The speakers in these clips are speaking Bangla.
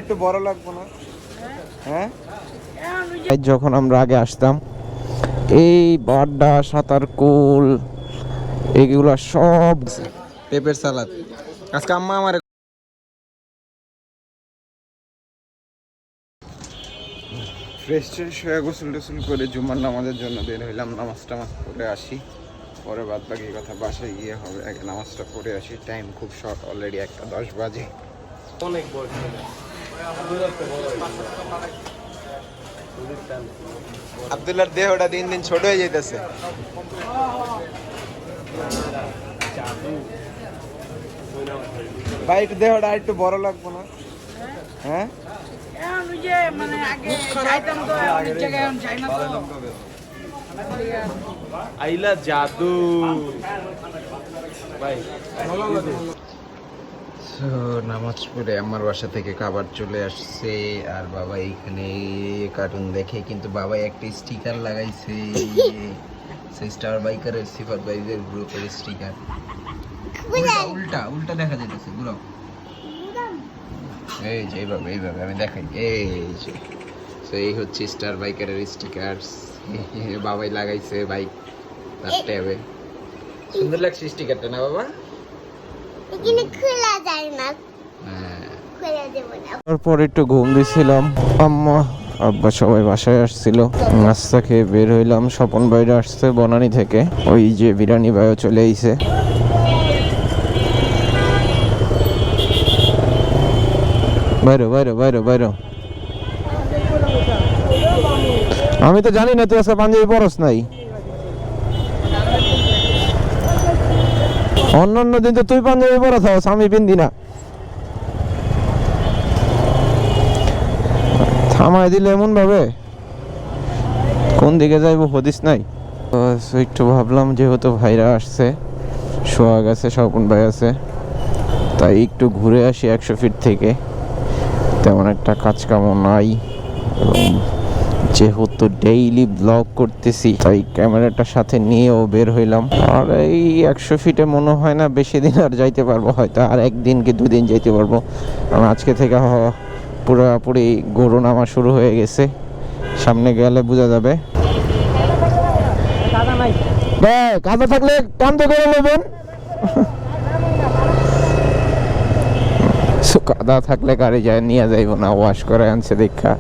একটু বড় লাগবে না? হ্যাঁ, যখন আমরা আগে আসতাম এই বাড্ডা সাঁতারকুল এগুলো সব পেঁপের সালাদ। আজকে আম্মা আমার ফ্রেশ ট্রেশ হয়ে গোসল টোসল করে জুমার নামাজের জন্য বের হইলাম। নামাজ টামাজ পড়ে আসি, পরে বাদ বাকি কথা বাসায় গিয়ে হবে। আগে নামাজটা পড়ে আসি, টাইম খুব শর্ট, অলরেডি 1:10 বাজে। অনেক বড় আব্দুল্লাহর দেহটা দিন দিন ছোট হয়ে যাইতেছে। ভাই একটু দেহটা একটু বড় লাগবে না? হ্যাঁ, আইলা জাদু ভাই। নামাজ পড়ে আমার বাসা থেকে খাবার চলে আসছে, আর বাবা এইখানে কার্টুন দেখে। কিন্তু বাবা একটা স্টিকার লাগাইছে, সেই স্টার বাইকারের সিফাত বাইকের গ্রুপের স্টিকার। উল্টা উল্টা দেখা যাইতেছে পুরো। এই যে এইভাবে আমি দেখাই, এই যে এই হচ্ছে স্টার বাইকারের স্টিকার বাবাই লাগাইছে বাইক তার ট্যাবে। সুন্দর লাগছে স্টিকারটা না বাবা? এখানে খোলা যায় না, খোলা দেব না। তারপর একটু ঘুম দিছিলাম, আম্মা আব্বা সবাই বাসায় আসছিল, নাস্তা খেয়ে বের হইলাম। স্বপন বাইরে আসছে বনানী থেকে, ওই যে বিরিয়ানি ভাইও চলে আইছে। বাইরো বাইরো বাইরো বাইরো। আমি তো জানি না তুই আজকে পাঞ্জাবি পরস নাই। অন্যান্য দিন তো তুই পাঞ্জাবি পরে থাকস, আমি পিন্দি না। থামাই দিলে এমন ভাবে কোন দিকে যাইবো হদিস নাই। একটু ভাবলাম যেহেতু ভাইরা আসছে, সোহাগ আছে, স্বপন ভাই আছে, তাই একটু ঘুরে আসি 100 ফিট থেকে। তেমন একটা কাজ কামও নাই, এবং যেহেতু ডেইলি ব্লগ করতেছি তাই ক্যামেরাটা সাথে নিয়েও বের হইলাম। আর এই 100 ফিটে মনে হয় না বেশি দিন আর যাইতে পারবো, হয়তো আর 1 দিন কি 2 দিন যাইতে পারবো। কারণ আজকে থেকে পুরোপুরি গরু নামা শুরু হয়ে গেছে, সামনে গেলে বোঝা যাবে। কাদা থাকলে কান্দ করে নেবেন, কাদা থাকলে গাড়ি যায় নিয়ে যাইব না, ওয়াশ করে আনছে দেখা।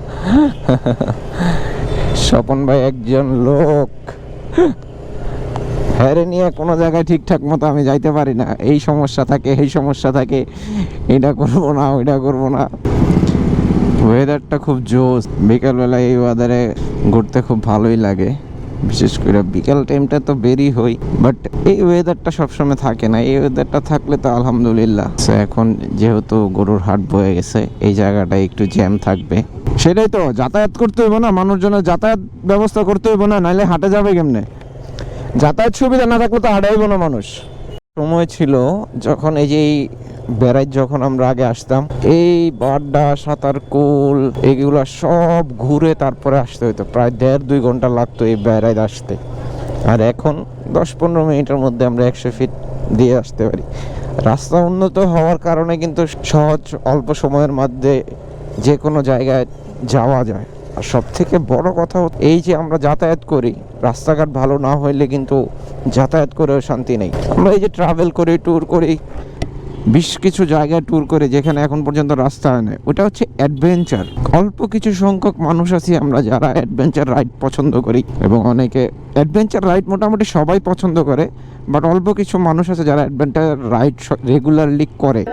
স্বপন ভাই একজন লোক, হ্যারে নিয়ে কোনো জায়গায় ঠিকঠাক মতো আমি যাইতে পারি না। এই সমস্যা থাকে, এই সমস্যা থাকে, এটা করবো না ওইটা করবো না। ওয়েদারটা খুব জোস, বিকালবেলা এই ওয়েদারে ঘুরতে খুব ভালোই লাগে। বিশেষ করে বিকাল টাইমটা তো বেরি হই, বাট এই ওয়েদারটা সবসময় থাকে না। এই ওয়েদারটা থাকলে তো আলহামদুলিল্লাহ। এখন যেহেতু গরুর হাট বয়ে গেছে, এই জায়গাটা একটু জ্যাম থাকবে। সেটাই তো, যাতায়াত করতে হইব না, মানুষজনের যাতায়াত ব্যবস্থা করতে হইব না, নাইলে হাটে যাবে কেমনে? যাতায়াত সুবিধা না থাকলে তো হাঁটাইব না মানুষ। সময় ছিল যখন এই যে বেড়াই, যখন আমরা আগে আসতাম এই বাড্ডা সাঁতারকুল এগুলো সব ঘুরে তারপরে আসতে হইতো, প্রায় 1.5-2 ঘন্টা লাগতো এই বেড়াই আসতে। আর এখন 10-15 মিনিটের মধ্যে আমরা 100 ফিট দিয়ে আসতে পারি। রাস্তা উন্নত হওয়ার কারণে কিন্তু সহজ অল্প সময়ের মধ্যে যে কোনো জায়গায় যাওয়া যায়। আর সব থেকে বড় কথা এই যে আমরা যাতায়াত করি, রাস্তাঘাট ভালো না হইলে কিন্তু যাতায়াত করেও শান্তি নেই। আমরা এই যে ট্রাভেল করি, ট্যুর করি, বেশ কিছু জায়গায় ট্যুর করে যেখানে এখন পর্যন্ত রাস্তা হয় না, ওটা হচ্ছে অ্যাডভেঞ্চার। অল্প কিছু সংখ্যক মানুষ আছি আমরা যারা অ্যাডভেঞ্চার রাইড পছন্দ করি, এবং অনেকে অ্যাডভেঞ্চার রাইড মোটামুটি সবাই পছন্দ করে, বাট অল্প কিছু মানুষ আছে যারা অ্যাডভেঞ্চার রাইড রেগুলারলি করে।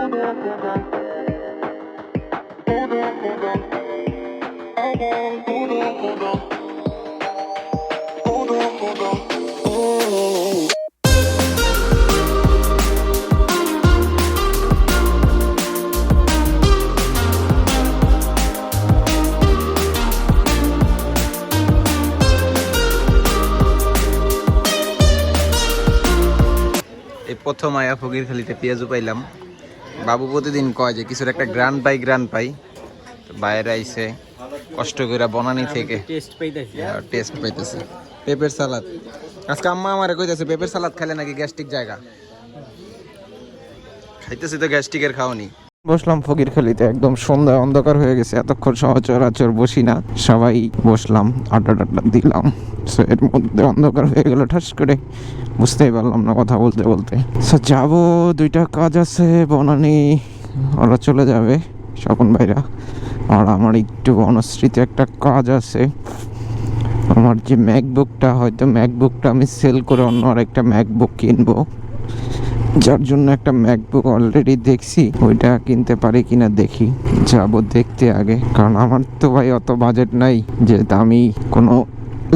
প্রথম আয়া ফকিরখালিতে পেঁয়াজু পাইলাম। বাবু প্রতিদিন কয় যে কিছুর একটা গ্রান্ড পাই, বাইরে আইসে কষ্ট করে বনানি থেকে টেস্ট পাইতেছে। পেঁপের সালাদ আজকে আম্মা আমারে কইতেছে পেঁপের সালাদ খেলে নাকি গ্যাস্ট্রিক জায়গা। খাইতেছি তো গ্যাস্ট্রিকের খাওনি। বসলাম ফকিরখালিতে, একদম সন্ধ্যা অন্ধকার হয়ে গেছে, এতক্ষণ সচরাচর বসি না, সবাই বসলাম, আড্ডা টাড্ডা দিলাম। সো এর মধ্যে অন্ধকার হয়ে গেল ঠাস করে, বুঝতেই পারলাম না কথা বলতে বলতে। সো যাবো, 2টা কাজ আছে, বনানি ওরা চলে যাবে স্বপন ভাইরা, আর আমার একটু বনশ্রীতে একটা কাজ আছে। আমার যে ম্যাকবুকটা, হয়তো ম্যাকবুকটা আমি সেল করে অন্য আর একটা ম্যাকবুক কিনবো, যার জন্য একটা ম্যাকবুক অলরেডি দেখছি, ওইটা কিনতে পারি কিনা দেখি, যাবো দেখতে আগে। কারণ আমার তো ভাই অত বাজেট নাই যে আমি কোনো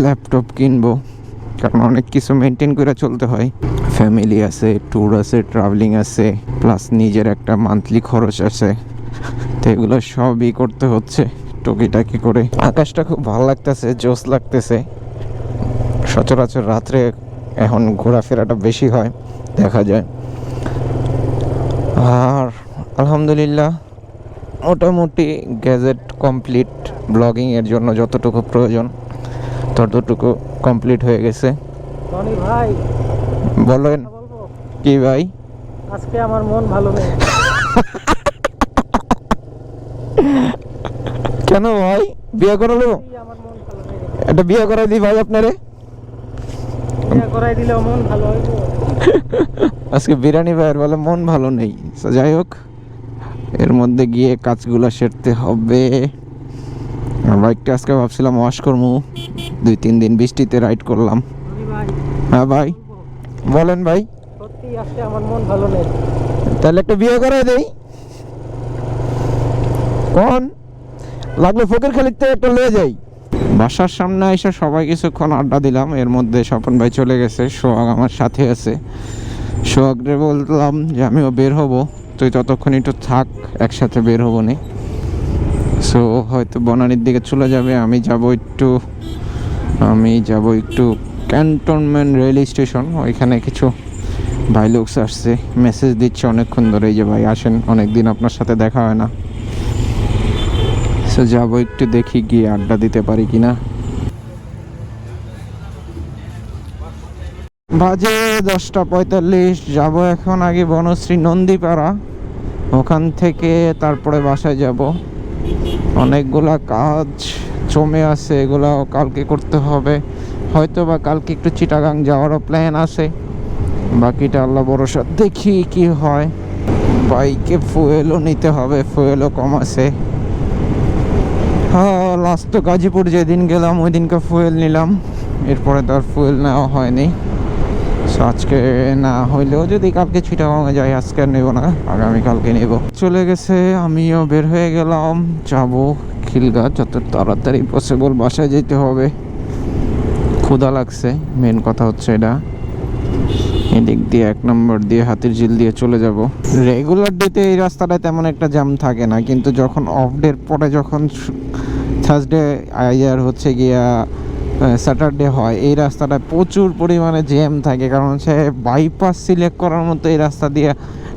ল্যাপটপ কিনবো, কারণ অনেক কিছু মেনটেন করে চলতে হয়। ফ্যামিলি আছে, ট্যুর আছে, ট্রাভেলিং আছে, প্লাস নিজের একটা মান্থলি খরচ আছে, তো এগুলো সবই করতে হচ্ছে টুকিটাকি করে। আকাশটা খুব ভালো লাগতেছে, জোস লাগতেছে। সচরাচর রাত্রে এখন ঘোরাফেরাটা বেশি হয়, দেখা যায়। আর আলহামদুলিল্লাহ মোটামুটি গ্যাজেট কমপ্লিট, ব্লগিংয়ের জন্য যতটুকু প্রয়োজন ততটুকু কমপ্লিট হয়ে গেছে। ফ্রনি ভাই, বলেন। বলবো কি ভাই? আজকে আমার মন ভালো নেই। কেন ভাই, বিয়ে করালো? আমার মন ভালো নেই, একটা বিয়ে করাই দিই ভাই আপনারে। বিয়ে করাই দিলেও মন ভালো হইব। আজকে বিরিয়ানি ভাইয়ের বলে মন ভালো নেই। তো যাই হোক, এর মধ্যে গিয়ে কাজগুলো সেরতে হবে। আর বাইকটা আজকে ভাবছিলাম ওয়াশ করবো, 2-3 দিন বৃষ্টিতে রাইড করলাম। ফ্রনি ভাই, হ্যাঁ ভাই, বলবো, বলেন ভাই। সত্যি আজকে আমার মন ভালো নেই। তাহলে একটা বিয়ে করে দেই, কোন লাগলে ফকিরখালিতে একটা লয়ে যাই। বাসার সামনে এসে সবাই কিছুক্ষণ আড্ডা দিলাম, এর মধ্যে স্বপন ভাই চলে গেছে, সোহাগ আমার সাথে আছে। সোহাগরে বললাম যে আমিও বের হব, তুই ততক্ষণ একটু থাক, একসাথে বের হবো নি। সো হয়তো বনানীর দিকে চলে যাবে, আমি যাব একটু ক্যান্টনমেন্ট রেল স্টেশন, ওইখানে কিছু ভাই লোকস আসছে, মেসেজ দিচ্ছে অনেকক্ষণ ধরে, এই যে ভাই আসেন, অনেকদিন আপনার সাথে দেখা হয় না। সো যাবো একটু, দেখি গিয়ে আড্ডা দিতে পারি কিনা। বাজে 10:45, যাব এখন আগে বনশ্রী নন্দীপাড়া, ওখান থেকে তারপরে বাসায় যাব। অনেকগুলা কাজ জমে আছে, এগুলাও কালকে করতে হবে, হয়তো বা কালকে একটু চিটাগাং যাওয়ারও প্ল্যান আছে, বাকিটা আল্লাহ ভরসা, দেখি কি হয়। বাইকে ফুয়েলও নিতে হবে, ফুয়েলও কম আছে। হ্যাঁ, লাস্ট তো গাজীপুর যেদিন গেলাম ওই দিনকে ফুয়েল নিলাম, এরপরে তো আর ফুয়েল নেওয়া হয়নি। সো আজকে না হইলেও যদি কালকে চিটাগাংয়ে যাই, আজকে আর নেবো না, আগামীকালকে নেব। চলে গেছে, আমিও বের হয়ে গেলাম, যাবো খিলগাছ, যত তাড়াতাড়ি পসিবল বাসায় যেতে হবে। ক্ষুধা লাগছে, মেন কথা হচ্ছে এটা। এদিক দিয়ে 1 নম্বর দিয়ে হাতির ঝিল দিয়ে চলে যাব। রেগুলার ডেতে এই রাস্তাটায় তেমন একটা জ্যাম থাকে না, কিন্তু যখন অফ ডের পরে, যখন থার্সডে আর হচ্ছে গিয়া স্যাটারডে হয়, এই রাস্তাটায় প্রচুর পরিমাণে জ্যাম থাকে, কারণ হচ্ছে বাইপাস সিলেক্ট করার মতো এই রাস্তা দিয়ে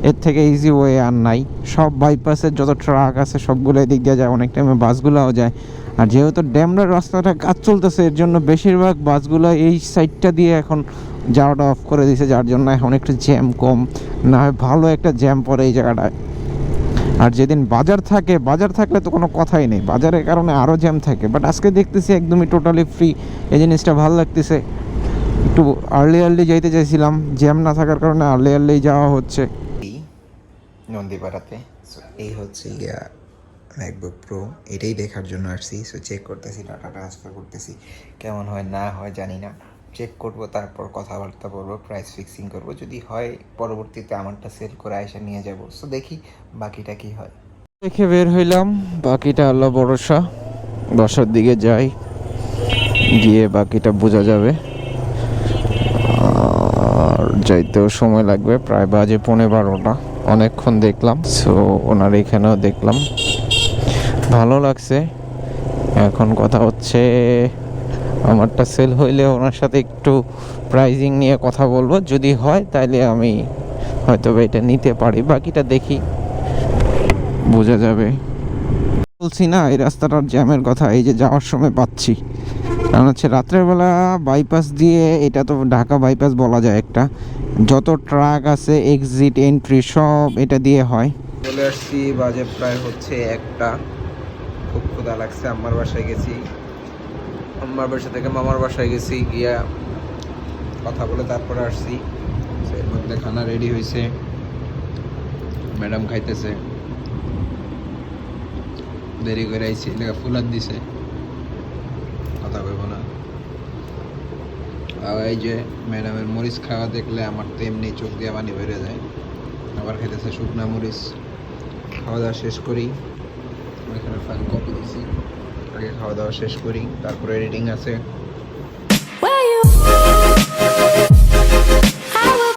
এর থেকে ইজি ওয়ে আর নাই। সব বাইপাসের যত ট্রাক আছে সবগুলো এদিক দিয়ে যায়, অনেক টাইমে বাসগুলোও যায়। আর যেহেতু ড্যামরার রাস্তাটা কাজ চলতেছে, এর জন্য বেশিরভাগ বাসগুলো এই সাইডটা দিয়ে এখন যাওয়াটা অফ করে দিয়েছে, যার জন্য এখন একটু জ্যাম কম, না হয় ভালো একটা জ্যাম পড়ে এই জায়গাটায়। আর যেদিন বাজার থাকে, বাজার থাকলে তো কোনো কথাই নেই, বাজারের কারণে আরও জ্যাম থাকে, বাট আজকে দেখতেছি একদমই টোটালি ফ্রি, এই জিনিসটা ভালো লাগতেছে। একটু আর্লি যাইতে চাইছিলাম, জ্যাম না থাকার কারণে আর্লি যাওয়া হচ্ছে নন্দীপাড়াতে। সো এই হচ্ছে ম্যাকবুক প্রো, এটাই দেখার জন্য আসছি। সো চেক করতেছি, ডাটা ট্রান্সফার করতেছি, কেমন হয় না হয় জানি না, চেক করব, তারপর কথাবার্তা বলবো, প্রাইস ফিক্সিং করব, যদি হয় পরবর্তীতে আমারটা সেল করে আয়সা নিয়ে যাব। সো দেখি বাকিটা কি হয়। দেখে বের হইলাম, বাকিটা আল্লাহ ভরসা, বাসার দিকে যাই, গিয়ে বাকিটা বোঝা যাবে। আর যাইতেও সময় লাগবে, প্রায় বাজে 11:15, অনেকক্ষণ দেখলাম। সো ওনার এখানেও দেখলাম, ভালো লাগছে। এখন কথা হচ্ছে আমারটা সেল হইলে ওনার সাথে একটু প্রাইজিং নিয়ে কথা বলবো, যদি হয় তাহলে আমি হয়তো এটা নিতে পারি, বাকিটা দেখি, বোঝা যাবে। বলছি না এই রাস্তাটার জ্যামের কথা, এই যে যাওয়ার সময় পাচ্ছি, কারণ হচ্ছে রাত্রের বেলা বাইপাস দিয়ে, এটা তো ঢাকা বাইপাস বলা যায় একটা, যত ট্রাক আছে এক্সিট এন্ট্রি সব এটা দিয়ে হয়। চলে আসছি, বাজে প্রায় হচ্ছে 1টা। খুব ক্ষুধা লাগছে। আম্মার বাসায় গেছি, আম্মার বাসা থেকে মামার বাসায় গেছি, গিয়া কথা বলে তারপরে আসছি। এর মধ্যে খানা রেডি হয়েছে, ম্যাডাম খাইতেছে। দেরি করে আইছি, লেখা ফুলার দিছে, কথা কইব না। আর এই যে ম্যাডামের মরিচ খাওয়া দেখলে আমার তো এমনি চোখ দিয়ে পানি বেড়ে যায়। আবার খাইতেছে শুকনা মরিচ। খাওয়া দাওয়া শেষ করি, এখানে ফাইল কপি দিছি, আগে খাওয়া দাওয়া শেষ করি, তারপরে এডিটিং আছে।